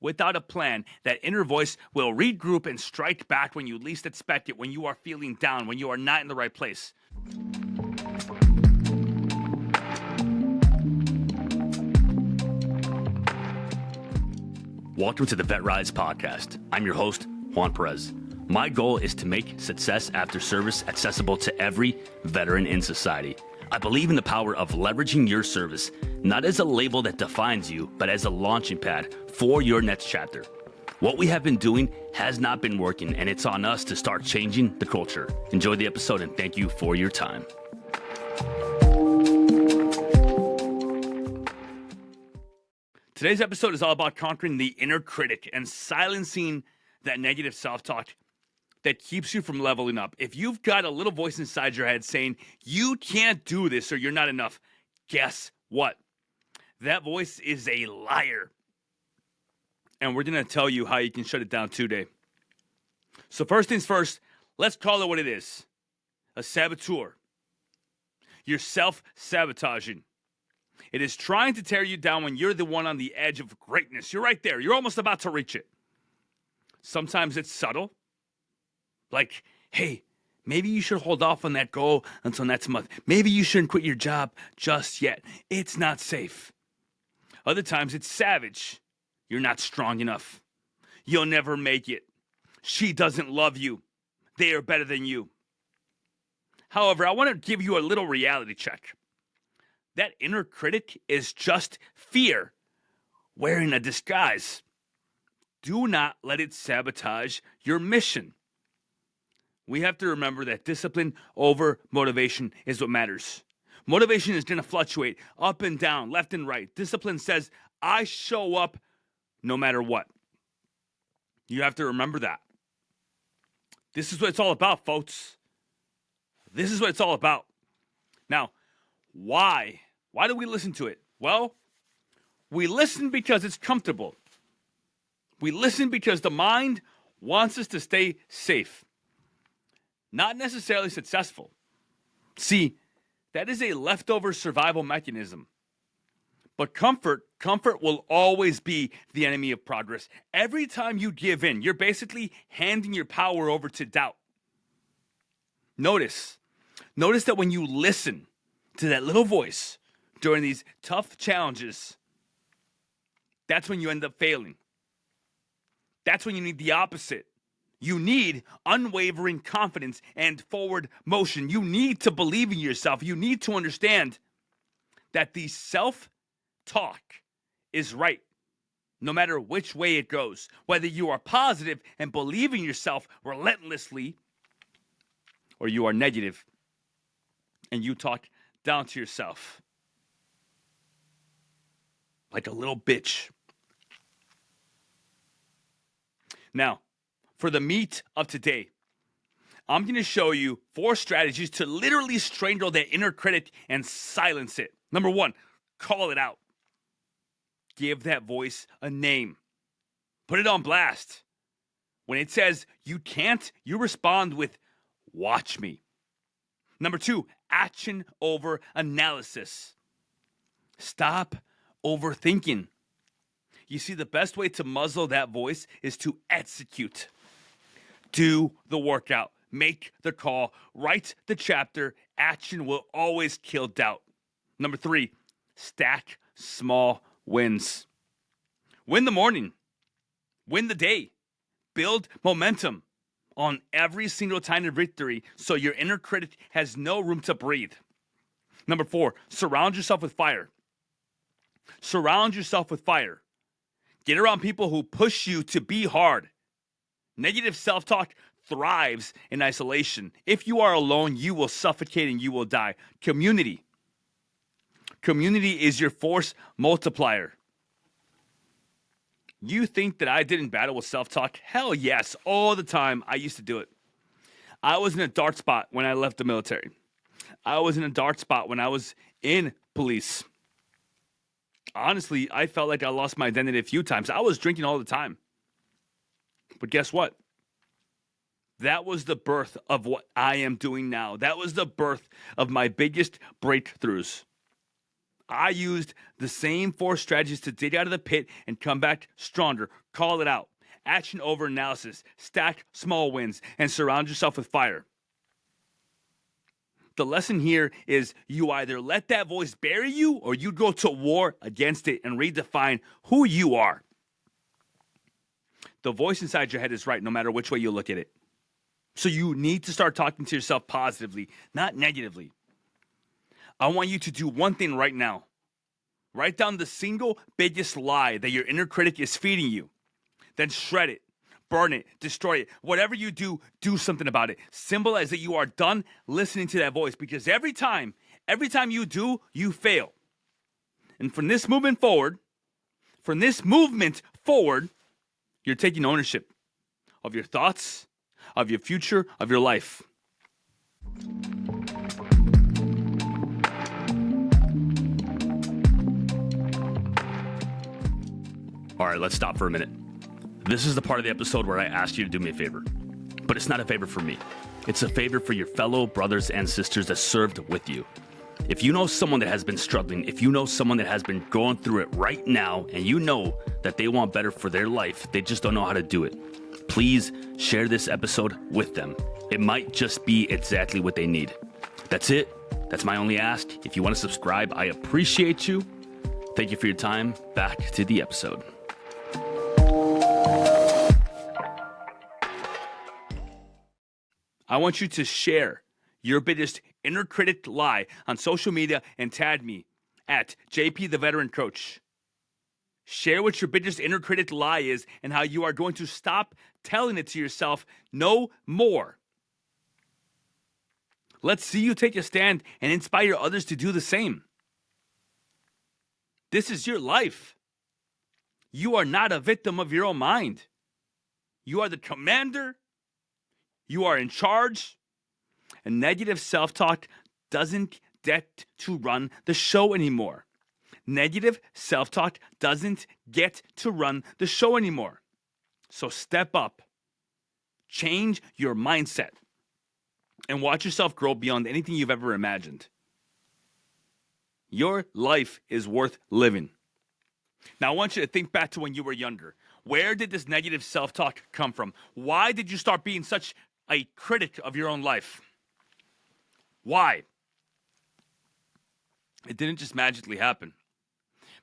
without a plan, that inner voice will regroup and strike back when you least expect it, when you are feeling down, when you are not in the right place. Welcome to the VetRise Podcast. I'm your host, Juan Perez. My goal is to make success after service accessible to every veteran in society. I believe in the power of leveraging your service, not as a label that defines you, but as a launching pad for your next chapter. What we have been doing has not been working, and it's on us to start changing the culture. Enjoy the episode, and thank you for your time. Today's episode is all about conquering the inner critic and silencing that negative self-talk that keeps you from leveling up. If you've got a little voice inside your head saying, you can't do this or you're not enough, guess what? That voice is a liar. And we're going to tell you how you can shut it down today. So first things first, let's call it what it is. A saboteur. You're self-sabotaging. It is trying to tear you down when you're the one on the edge of greatness. You're right there. You're almost about to reach it. Sometimes it's subtle. Like, hey, maybe you should hold off on that goal until next month. Maybe you shouldn't quit your job just yet. It's not safe. Other times it's savage. You're not strong enough. You'll never make it. She doesn't love you. They are better than you. However, I want to give you a little reality check. That inner critic is just fear wearing a disguise. Do not let it sabotage your mission. We have to remember that discipline over motivation is what matters. Motivation is going to fluctuate up and down, left and right. Discipline says, I show up no matter what. You have to remember that. This is what it's all about, folks. This is what it's all about. Now, why? Why do we listen to it? Well, we listen because it's comfortable. We listen because the mind wants us to stay safe. Not necessarily successful. See, that is a leftover survival mechanism. But comfort will always be the enemy of progress. Every time you give in, you're basically handing your power over to doubt. Notice that when you listen to that little voice during these tough challenges, that's when you end up failing. That's when you need the opposite. You need unwavering confidence and forward motion. You need to believe in yourself. You need to understand that the self-talk is right, no matter which way it goes. Whether you are positive and believe in yourself relentlessly, or you are negative and you talk down to yourself like a little bitch. Now, for the meat of today, I'm going to show you 4 strategies to literally strangle that inner critic and silence it. Number 1, call it out. Give that voice a name. Put it on blast. When it says you can't, you respond with, watch me. Number 2, action over analysis. Stop overthinking. You see, the best way to muzzle that voice is to execute. Do the workout. Make the call. Write the chapter. Action will always kill doubt. Number 3, stack small wins. Win the morning. Win the day. Build momentum on every single tiny victory so your inner critic has no room to breathe. Number 4, surround yourself with fire. Surround yourself with fire. Get around people who push you to be hard. Negative self-talk thrives in isolation. If you are alone, you will suffocate and you will die. Community. Community is your force multiplier. You think that I didn't battle with self-talk? Hell yes, all the time. I used to do it. I was in a dark spot when I left the military. I was in a dark spot when I was in police. Honestly, I felt like I lost my identity a few times. I was drinking all the time. But guess what? That was the birth of what I am doing now. That was the birth of my biggest breakthroughs. I used the same 4 strategies to dig out of the pit and come back stronger. Call it out. Action over analysis. Stack small wins and surround yourself with fire. The lesson here is you either let that voice bury you or you go to war against it and redefine who you are. The voice inside your head is right no matter which way you look at it. So you need to start talking to yourself positively, not negatively. I want you to do one thing right now. Write down the single biggest lie that your inner critic is feeding you. Then shred it, burn it, destroy it. Whatever you do, do something about it. Symbolize that you are done listening to that voice, because every time you do, you fail. And from this movement forward, you're taking ownership of your thoughts, of your future, of your life. All right, let's stop for a minute. This is the part of the episode where I ask you to do me a favor. But it's not a favor for me. It's a favor for your fellow brothers and sisters that served with you. If you know someone that has been struggling, if you know someone that has been going through it right now, and you know that they want better for their life, they just don't know how to do it, please share this episode with them. It might just be exactly what they need. That's it. That's my only ask. If you want to subscribe, I appreciate you. Thank you for your time. Back to the episode. I want you to share your biggest inner critic lie on social media and tag me at JP the Veteran Coach. Share what your biggest inner critic lie is and how you are going to stop telling it to yourself no more. Let's see you take a stand and inspire others to do the same. This is your life. You are not a victim of your own mind. You are the commander. You are in charge. And negative self-talk doesn't get to run the show anymore. Negative self-talk doesn't get to run the show anymore. So step up. Change your mindset. And watch yourself grow beyond anything you've ever imagined. Your life is worth living. Now, I want you to think back to when you were younger. Where did this negative self-talk come from? Why did you start being such a critic of your own life? Why? It didn't just magically happen.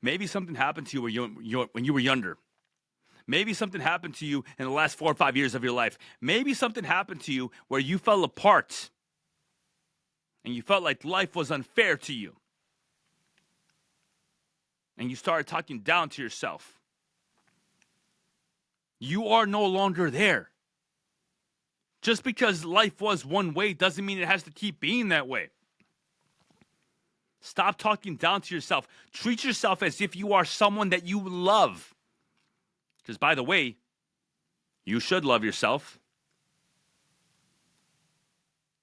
Maybe something happened to you when you were younger. Maybe something happened to you in the last 4 or 5 years of your life. Maybe something happened to you where you fell apart and you felt like life was unfair to you. And you started talking down to yourself. You are no longer there. Just because life was one way doesn't mean it has to keep being that way. Stop talking down to yourself. Treat yourself as if you are someone that you love. Because, by the way, you should love yourself.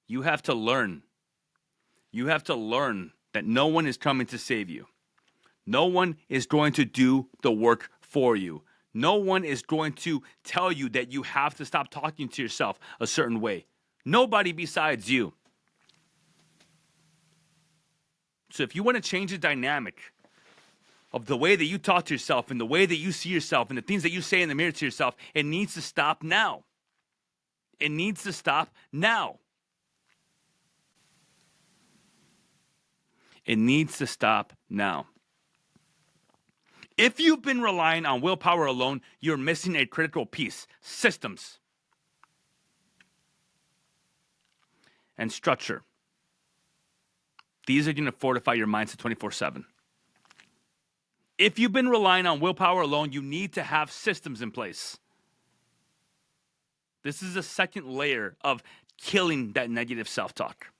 You have to learn. You have to learn that no one is coming to save you. No one is going to do the work for you. No one is going to tell you that you have to stop talking to yourself a certain way. Nobody besides you. So if you want to change the dynamic of the way that you talk to yourself and the way that you see yourself and the things that you say in the mirror to yourself, it needs to stop now. It needs to stop now. It needs to stop now. If you've been relying on willpower alone, you're missing a critical piece: systems and structure. These are going to fortify your mindset 24/7. If you've been relying on willpower alone, you need to have systems in place. This is a second layer of killing that negative self-talk.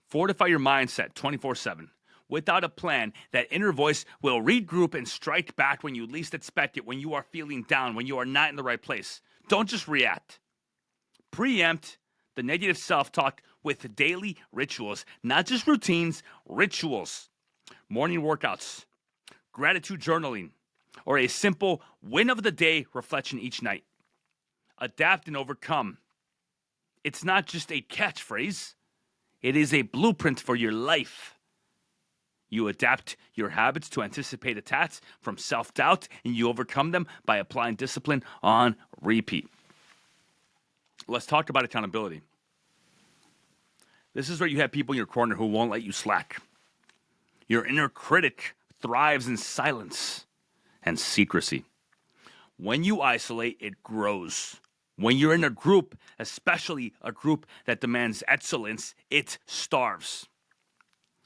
Fortify your mindset 24/7. Without a plan, that inner voice will regroup and strike back when you least expect it, when you are feeling down, when you are not in the right place. Don't just react. Preempt the negative self-talk with daily rituals, not just routines, rituals. Morning workouts, gratitude journaling, or a simple win of the day reflection each night. Adapt and overcome. It's not just a catchphrase. It is a blueprint for your life. You adapt your habits to anticipate attacks from self-doubt, and you overcome them by applying discipline on repeat. Let's talk about accountability. This is where you have people in your corner who won't let you slack. Your inner critic thrives in silence and secrecy. When you isolate, it grows. When you're in a group, especially a group that demands excellence, it starves.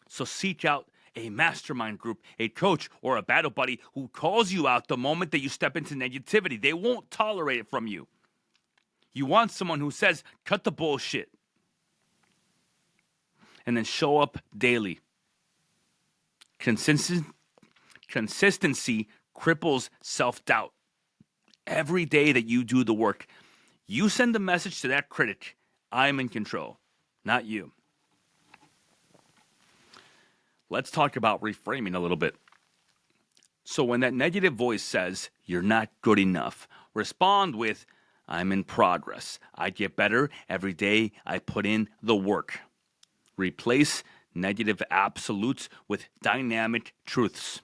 So seek out a mastermind group, a coach, or a battle buddy who calls you out the moment that you step into negativity. They won't tolerate it from you. You want someone who says, cut the bullshit. And then show up daily. Consistency cripples self-doubt. Every day that you do the work, you send a message to that critic, I'm in control, not you. Let's talk about reframing a little bit. So when that negative voice says, you're not good enough, respond with, I'm in progress. I get better every day I put in the work. Replace negative absolutes with dynamic truths.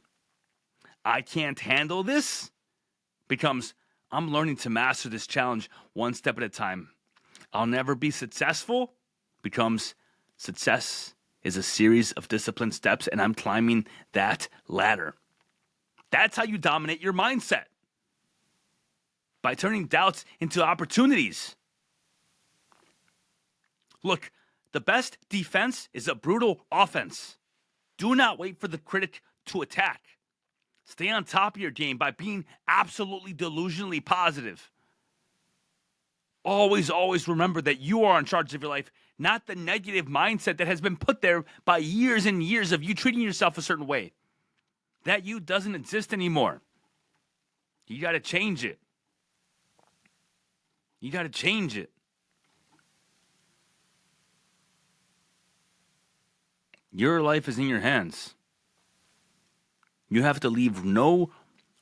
I can't handle this becomes, I'm learning to master this challenge one step at a time. I'll never be successful becomes, success is a series of disciplined steps and I'm climbing that ladder. That's how you dominate your mindset. By turning doubts into opportunities. Look, the best defense is a brutal offense. Do not wait for the critic to attack. Stay on top of your game by being absolutely delusionally positive. Always, always remember that you are in charge of your life, not the negative mindset that has been put there by years and years of you treating yourself a certain way. That you doesn't exist anymore. You got to change it. You got to change it. Your life is in your hands. You have to leave no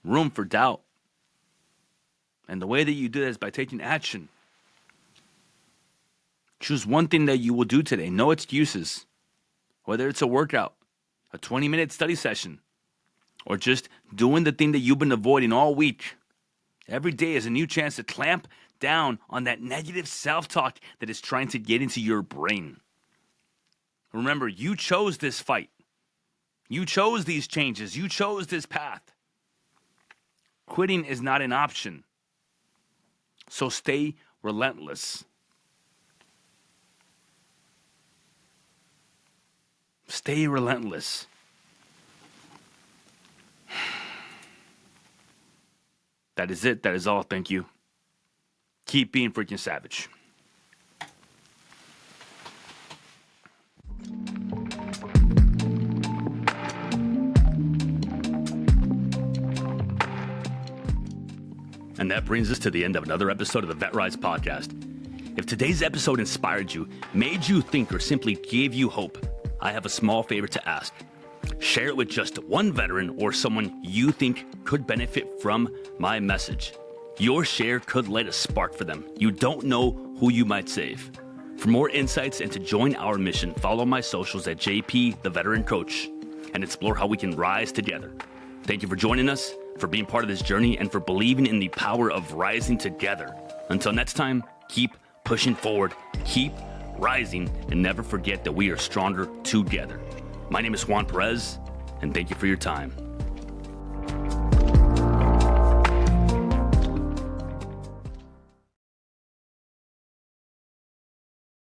room for doubt. And the way that you do that is by taking action. Choose one thing that you will do today. No excuses. Whether it's a workout, a 20-minute study session, or just doing the thing that you've been avoiding all week. Every day is a new chance to clamp down on that negative self-talk that is trying to get into your brain. Remember, you chose this fight. You chose these changes. You chose this path. Quitting is not an option. So stay relentless. Stay relentless. That is it. That is all. Thank you. Keep being freaking savage. And that brings us to the end of another episode of the VetRise Podcast. If today's episode inspired you, made you think, or simply gave you hope, I have a small favor to ask. Share it with just one veteran or someone you think could benefit from my message. Your share could light a spark for them. You don't know who you might save. For more insights and to join our mission, follow my socials at JP the Veteran Coach and explore how we can rise together. Thank you for joining us, for being part of this journey, and for believing in the power of rising together. Until next time, keep pushing forward, keep rising, and never forget that we are stronger together. My name is Juan Perez, and thank you for your time.